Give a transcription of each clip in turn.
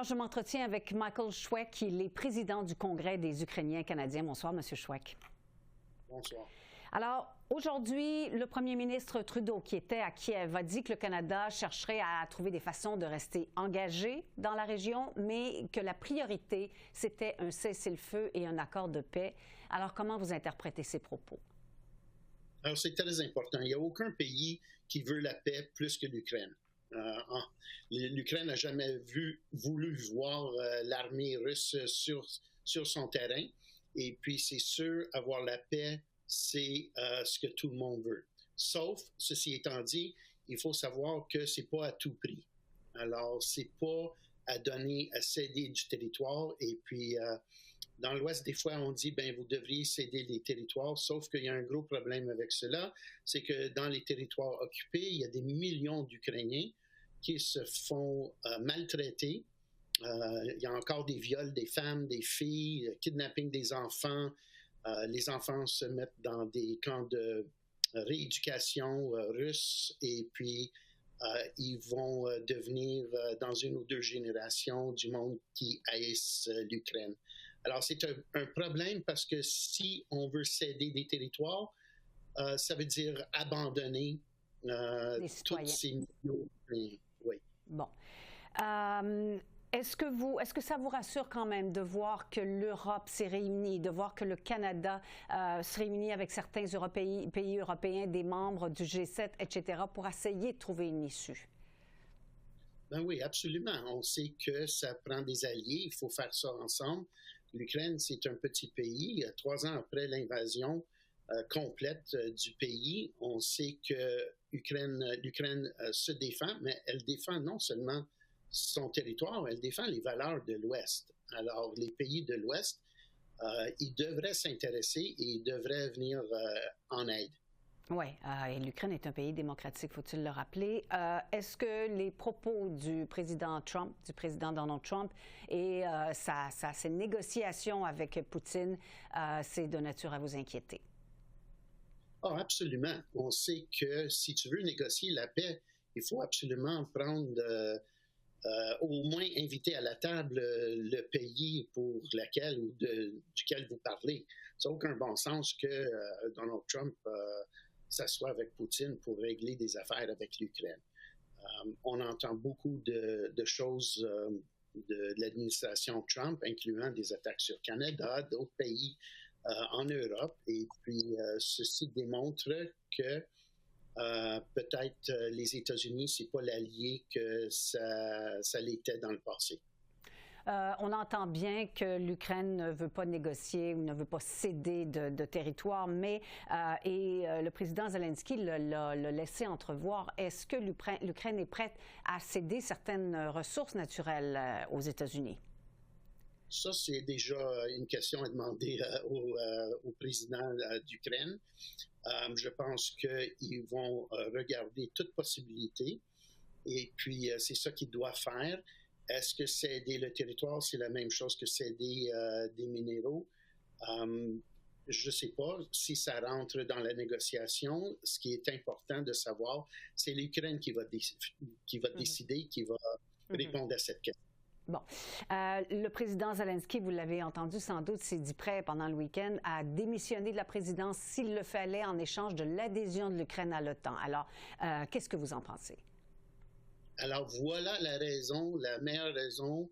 Alors, je m'entretiens avec Michael Schweck, il est président du Congrès des Ukrainiens canadiens. Bonsoir, M. Schweck. Bonsoir. Alors, aujourd'hui, le premier ministre Trudeau, qui était à Kiev, a dit que le Canada chercherait à trouver des façons de rester engagé dans la région, mais que la priorité, c'était un cessez-le-feu et un accord de paix. Alors, comment vous interprétez ces propos? Alors, c'est très important. Il n'y a aucun pays qui veut la paix plus que l'Ukraine. L'Ukraine n'a jamais voulu voir l'armée russe sur son terrain. Et puis, c'est sûr, avoir la paix, c'est ce que tout le monde veut. Sauf, ceci étant dit, il faut savoir que c'est pas à tout prix. Alors, c'est pas à céder du territoire. Et puis, dans l'Ouest, des fois, on dit, vous devriez céder les territoires, sauf qu'il y a un gros problème avec cela, c'est que dans les territoires occupés, il y a des millions d'Ukrainiens qui se font maltraiter. Il y a encore des viols des femmes, des filles, kidnapping des enfants. Les enfants se mettent dans des camps de rééducation russes et puis ils vont devenir, dans une ou deux générations, du monde qui haïssent l'Ukraine. Alors, c'est un problème parce que si on veut céder des territoires, ça veut dire abandonner tous ces millions. Oui. Bon. Est-ce que ça vous rassure quand même de voir que l'Europe s'est réunie, de voir que le Canada se réunit avec certains pays européens, des membres du G7, etc., pour essayer de trouver une issue? Oui, absolument. On sait que ça prend des alliés, il faut faire ça ensemble. L'Ukraine, c'est un petit pays. 3 ans après l'invasion complète du pays, on sait que l'Ukraine se défend, mais elle défend non seulement son territoire, elle défend les valeurs de l'Ouest. Alors, les pays de l'Ouest, ils devraient s'intéresser et ils devraient venir en aide. Oui, et l'Ukraine est un pays démocratique, faut-il le rappeler. Est-ce que les propos du président Donald Trump et ses négociations avec Poutine, c'est de nature à vous inquiéter? Oh, absolument. On sait que si tu veux négocier la paix, il faut absolument prendre... au moins inviter à la table le pays pour duquel vous parlez. Ça n'a aucun bon sens que Donald Trump s'assoie avec Poutine pour régler des affaires avec l'Ukraine. On entend beaucoup de choses de l'administration Trump, incluant des attaques sur Canada, d'autres pays en Europe. Et puis, ceci démontre que peut-être les États-Unis, c'est pas l'allié que ça l'était dans le passé. On entend bien que l'Ukraine ne veut pas négocier ou ne veut pas céder de territoire, mais le président Zelensky l'a laissé entrevoir. Est-ce que l'Ukraine est prête à céder certaines ressources naturelles aux États-Unis? Ça, c'est déjà une question à demander au président d'Ukraine. Je pense qu'ils vont regarder toute possibilité et puis c'est ça qu'ils doivent faire. Est-ce que céder le territoire, c'est la même chose que céder des minéraux? Je ne sais pas si ça rentre dans la négociation. Ce qui est important de savoir, c'est l'Ukraine qui va décider, qui va répondre à cette question. Bon. Le président Zelensky, vous l'avez entendu sans doute, s'est dit prêt pendant le week-end à démissionner de la présidence s'il le fallait en échange de l'adhésion de l'Ukraine à l'OTAN. Alors, qu'est-ce que vous en pensez? Alors, voilà la meilleure raison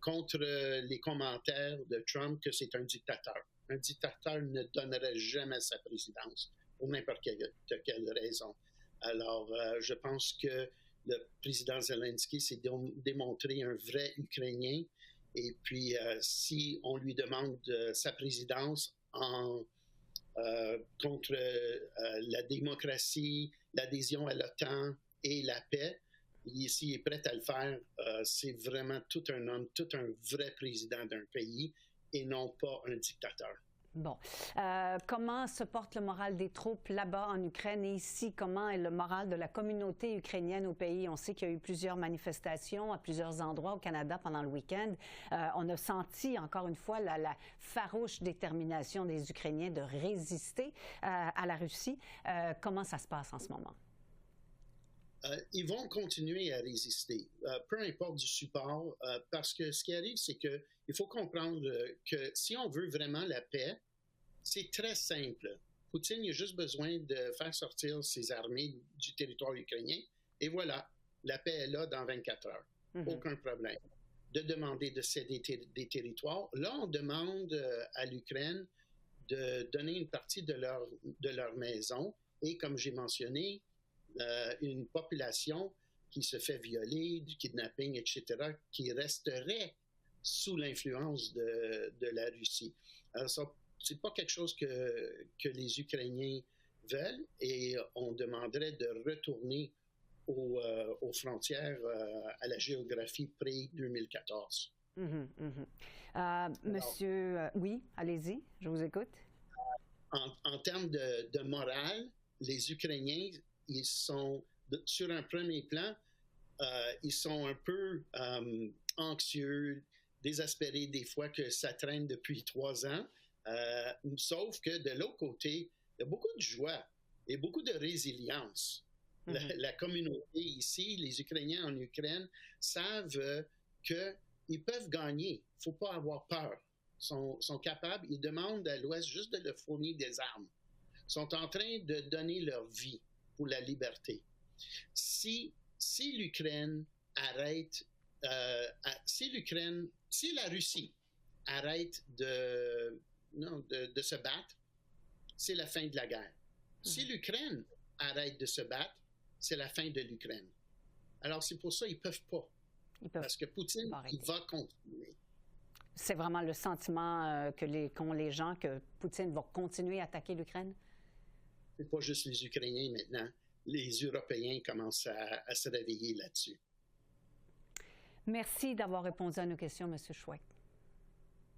contre les commentaires de Trump que c'est un dictateur. Un dictateur ne donnerait jamais sa présidence pour n'importe quelle raison. Alors, je pense que le président Zelensky s'est démontré un vrai Ukrainien. Et puis, si on lui demande sa présidence contre la démocratie, l'adhésion à l'OTAN et la paix, s'il est prêt à le faire, c'est vraiment tout un homme, tout un vrai président d'un pays et non pas un dictateur. Bon. Comment se porte le moral des troupes là-bas en Ukraine et ici? Comment est le moral de la communauté ukrainienne au pays? On sait qu'il y a eu plusieurs manifestations à plusieurs endroits au Canada pendant le week-end. On a senti, encore une fois, la farouche détermination des Ukrainiens de résister à la Russie. Comment ça se passe en ce moment? ils vont continuer à résister, peu importe du support, parce que ce qui arrive, c'est qu'il faut comprendre que si on veut vraiment la paix, c'est très simple. Poutine, il a juste besoin de faire sortir ses armées du territoire ukrainien, et voilà, la paix est là dans 24 heures. Aucun problème. De demander de céder des territoires. Là, on demande à l'Ukraine de donner une partie de leur maison, et comme j'ai mentionné, une population qui se fait violer, du kidnapping, etc., qui resterait sous l'influence de la Russie. Alors, ça, c'est pas quelque chose que les Ukrainiens veulent, et on demanderait de retourner aux frontières, à la géographie pré-2014. Monsieur, oui, allez-y, je vous écoute. En termes de morale, les Ukrainiens, ils sont, sur un premier plan, ils sont un peu anxieux, désespérés des fois que ça traîne depuis 3 ans. Sauf que de l'autre côté, il y a beaucoup de joie et beaucoup de résilience. La communauté ici, les Ukrainiens en Ukraine, savent qu'ils peuvent gagner. Il ne faut pas avoir peur. Ils sont capables, ils demandent à l'Ouest juste de leur fournir des armes. Ils sont en train de donner leur vie pour la liberté. Si l'Ukraine arrête, si la Russie arrête de se battre, c'est la fin de la guerre. Si l'Ukraine arrête de se battre, c'est la fin de l'Ukraine. Alors, c'est pour ça qu'ils ne peuvent pas. Parce que Poutine, il va continuer. C'est vraiment le sentiment qu'ont les gens que Poutine va continuer à attaquer l'Ukraine? C'est pas juste les Ukrainiens maintenant. Les Européens commencent à se réveiller là-dessus. Merci d'avoir répondu à nos questions, M. Chouet.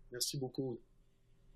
Merci beaucoup.